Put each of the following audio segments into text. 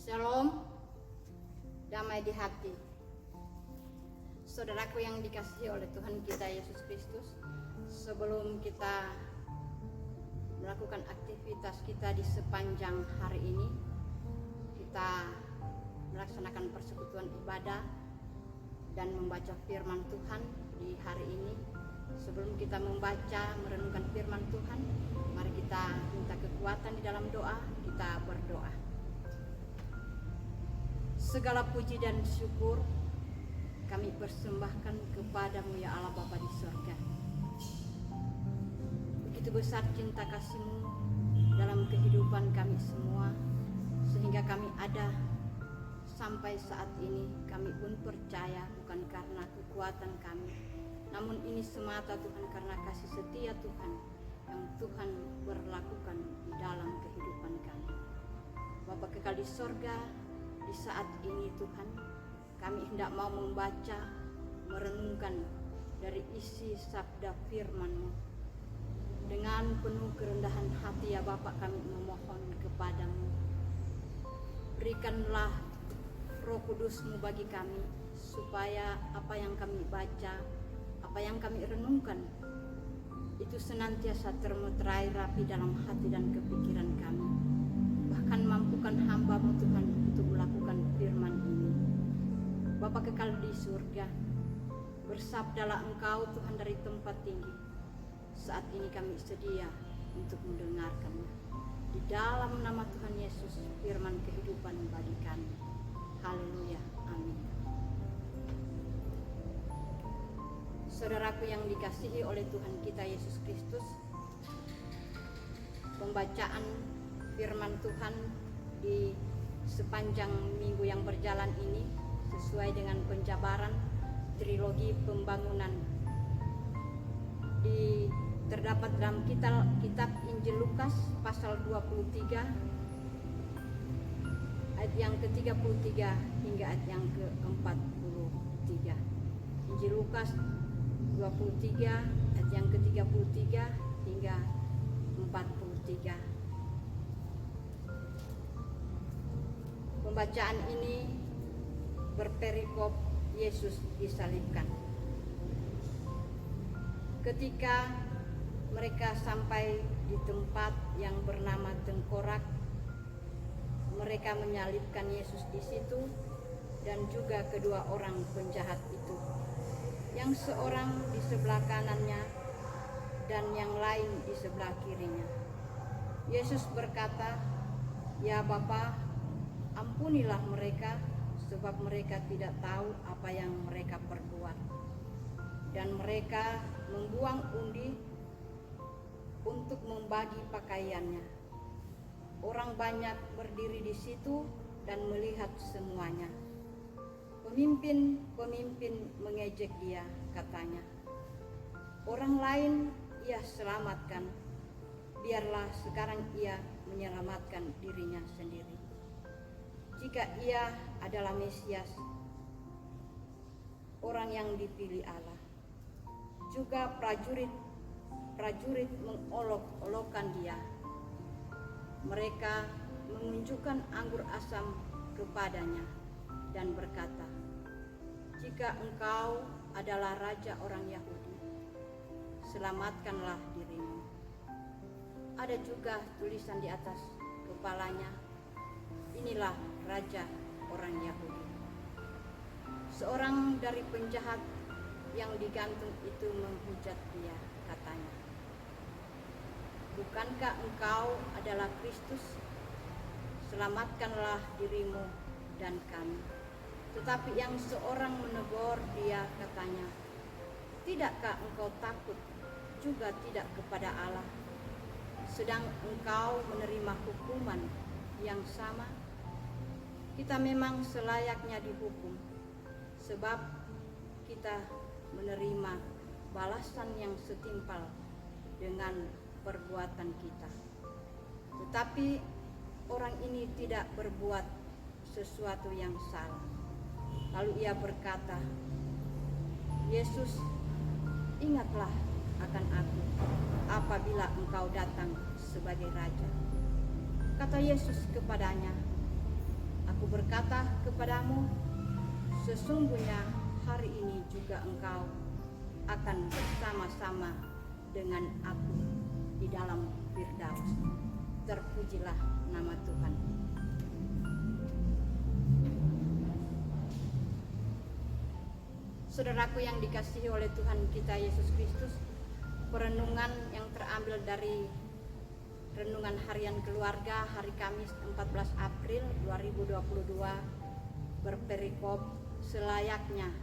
Shalom, damai di hati. Saudaraku yang dikasihi oleh Tuhan kita Yesus Kristus, sebelum kita melakukan aktivitas kita di sepanjang hari ini, kita melaksanakan persekutuan ibadah dan membaca firman Tuhan di hari ini. Sebelum kita membaca, merenungkan firman Tuhan, mari kita minta kekuatan di dalam doa. Kita berdoa. Segala puji dan syukur kami persembahkan kepadamu ya Allah Bapa di surga. Begitu besar cinta kasih-Mu dalam kehidupan kami semua, sehingga kami ada sampai saat ini. Kami pun percaya bukan karena kekuatan kami, namun ini semata Tuhan karena kasih setia Tuhan yang Tuhan berlakukan di dalam kehidupan kami. Bapa kekal di surga, di saat ini Tuhan, kami hendak mau membaca, merenungkan dari isi sabda firman-Mu. Dengan penuh kerendahan hati ya Bapak, kami memohon kepadamu, berikanlah Roh Kudus-Mu bagi kami, supaya apa yang kami baca, apa yang kami renungkan, itu senantiasa termeterai rapi dalam hati dan kepikiran kami. Bahkan mampukan hamba-Mu Tuhan untuk melakukan firman ini. Bapa kekal di surga, bersabdalah Engkau Tuhan dari tempat tinggi. Saat ini kami sedia untuk mendengarkan-Nya. Di dalam nama Tuhan Yesus, firman kehidupan bagi kami. Haleluya, amin. Saudaraku yang dikasihi oleh Tuhan kita Yesus Kristus, pembacaan firman Tuhan di sepanjang minggu yang berjalan ini sesuai dengan penjabaran trilogi pembangunan terdapat dalam kitab Injil Lukas pasal 23 ayat yang ke-33 hingga ayat yang ke-43. Injil Lukas 23 ayat yang ke-33 hingga 43. Pembacaan ini berperikop Yesus disalibkan. Ketika mereka sampai di tempat yang bernama Tengkorak, mereka menyalibkan Yesus di situ dan juga kedua orang penjahat itu, yang seorang di sebelah kanannya dan yang lain di sebelah kirinya. Yesus berkata, "Ya Bapa, ampunilah mereka, sebab mereka tidak tahu apa yang mereka perbuat." Dan mereka membuang undi untuk membagi pakaiannya. Orang banyak berdiri di situ dan melihat semuanya. Pemimpin mengejek dia, katanya, "Orang lain ia selamatkan, biarlah sekarang ia menyelamatkan dirinya sendiri. Jika ia adalah Mesias, orang yang dipilih Allah." Juga prajurit mengolok-olokkan dia. Mereka menunjukkan anggur asam kepadanya dan berkata, "Jika engkau adalah raja orang Yahudi, selamatkanlah dirimu." Ada juga tulisan di atas kepalanya, "Inilah raja orang Yahudi." Seorang dari penjahat yang digantung itu menghujat dia, katanya, "Bukankah engkau adalah Kristus? Selamatkanlah dirimu dan kami." Tetapi yang seorang menegur dia, katanya, "Tidakkah engkau takut juga tidak kepada Allah, sedang engkau menerima hukuman yang sama? Kita memang selayaknya dihukum, sebab kita menerima balasan yang setimpal dengan perbuatan kita. Tetapi orang ini tidak berbuat sesuatu yang salah." Lalu ia berkata, "Yesus, ingatlah akan aku apabila engkau datang sebagai raja." Kata Yesus kepadanya, "Aku berkata kepadamu, sesungguhnya hari ini juga engkau akan bersama-sama dengan aku di dalam Firdaus. Terpujilah nama Tuhan. Saudaraku yang dikasihi oleh Tuhan kita Yesus Kristus, perenungan yang terambil dari Renungan Harian Keluarga hari Kamis 14 April 2022 berperikop selayaknya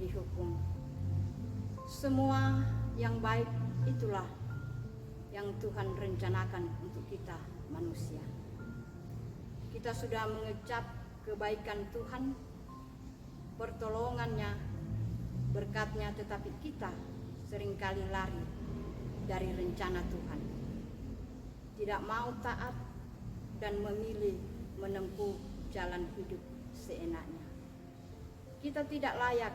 dihukum. Semua yang baik itulah yang Tuhan rencanakan untuk kita manusia. Kita sudah mengecap kebaikan Tuhan, pertolongannya, berkatnya, tetapi kita seringkali lari dari rencana Tuhan. Tidak mau taat dan memilih menempuh jalan hidup seenaknya. Kita tidak layak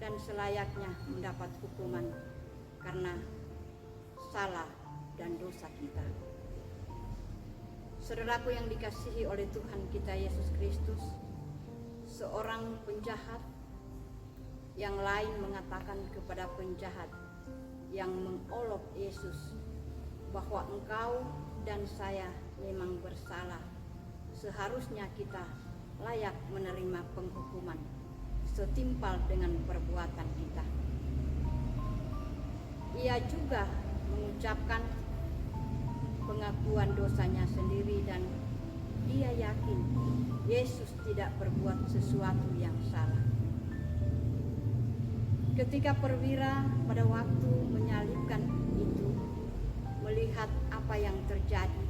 dan selayaknya mendapat hukuman karena salah dan dosa kita. Saudaraku yang dikasihi oleh Tuhan kita Yesus Kristus, seorang penjahat yang lain mengatakan kepada penjahat yang mengolok Yesus bahwa engkau dan saya memang bersalah. Seharusnya kita layak menerima penghukuman setimpal dengan perbuatan kita. Ia juga mengucapkan pengakuan dosanya sendiri dan ia yakin Yesus tidak berbuat sesuatu yang salah. Ketika perwira pada waktu menyalibkan itu melihat apa yang terjadi,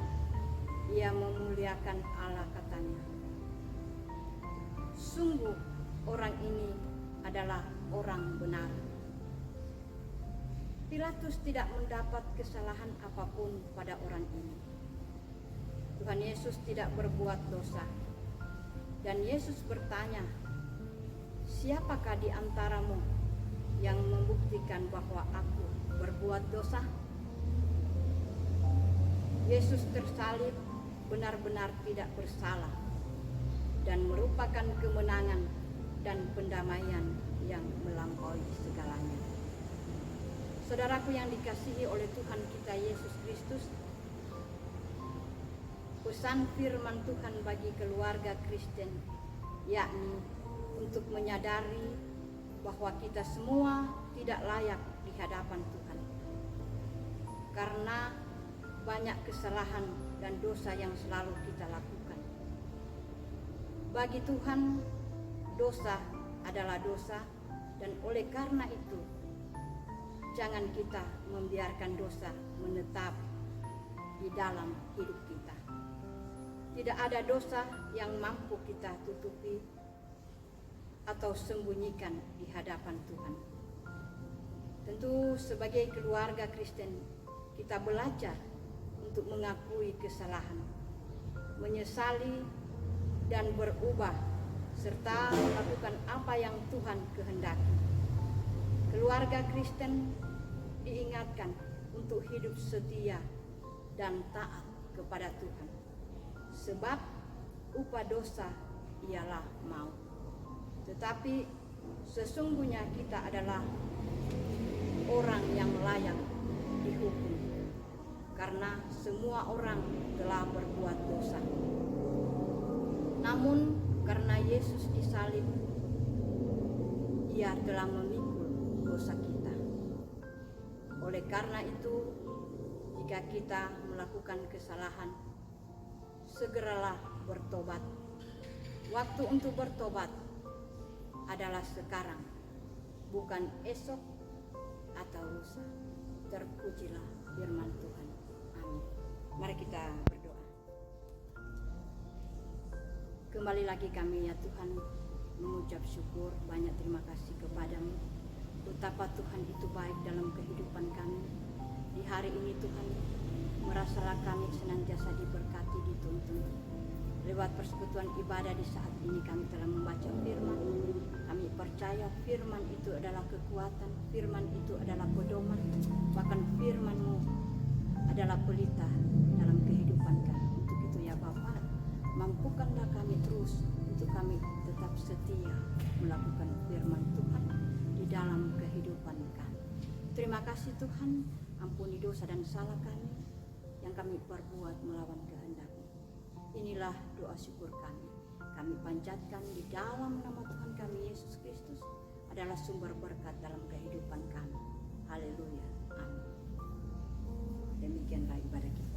ia memuliakan Allah, katanya, sungguh orang ini adalah orang benar. Pilatus tidak mendapat kesalahan apapun pada orang ini. Tuhan Yesus tidak berbuat dosa. Dan Yesus bertanya, siapakah di antaramu yang membuktikan bahwa aku berbuat dosa? Yesus tersalib benar-benar tidak bersalah dan merupakan kemenangan dan pendamaian yang melampaui segalanya. Saudaraku yang dikasihi oleh Tuhan kita Yesus Kristus, pesan firman Tuhan bagi keluarga Kristen yakni untuk menyadari bahwa kita semua tidak layak di hadapan Tuhan karena banyak kesalahan dan dosa yang selalu kita lakukan. Bagi Tuhan, dosa adalah dosa, dan oleh karena itu jangan kita membiarkan dosa menetap di dalam hidup kita. Tidak ada dosa yang mampu kita tutupi atau sembunyikan di hadapan Tuhan. Tentu sebagai keluarga Kristen kita belajar untuk mengakui kesalahan, menyesali dan berubah serta melakukan apa yang Tuhan kehendaki. Keluarga Kristen diingatkan untuk hidup setia dan taat kepada Tuhan, sebab upah dosa ialah maut. Tetapi sesungguhnya kita adalah orang yang layak dihukum, karena semua orang telah berbuat dosa. Namun karena Yesus disalib, Ia telah memikul dosa kita. Oleh karena itu, jika kita melakukan kesalahan, segeralah bertobat. Waktu untuk bertobat adalah sekarang, bukan esok atau lusa. Terpujilah firman Tuhan. Amin. Mari kita berdoa. Kembali lagi kami ya Tuhan mengucap syukur, banyak terima kasih kepadamu. Betapa Tuhan itu baik dalam kehidupan kami. Di hari ini Tuhan, merasalah kami senantiasa diberkati, dituntun. Lewat persekutuan ibadah di saat ini kami telah membaca firman. Kami percaya firman itu adalah kekuatan, firman itu adalah pedoman, bahkan firman-Mu adalah pelita dalam kehidupan kami. Untuk itu ya Bapa, mampukanlah kami terus untuk kami tetap setia melakukan firman Tuhan di dalam kehidupan kami. Terima kasih Tuhan, ampuni dosa dan salah kami yang kami perbuat melawan kehendak-Mu. Inilah doa syukur kami. Kami panjatkan di dalam nama Tuhan kami Yesus Kristus adalah sumber berkat dalam kehidupan kami. Haleluya. Amin. Demikianlah ibadah kita.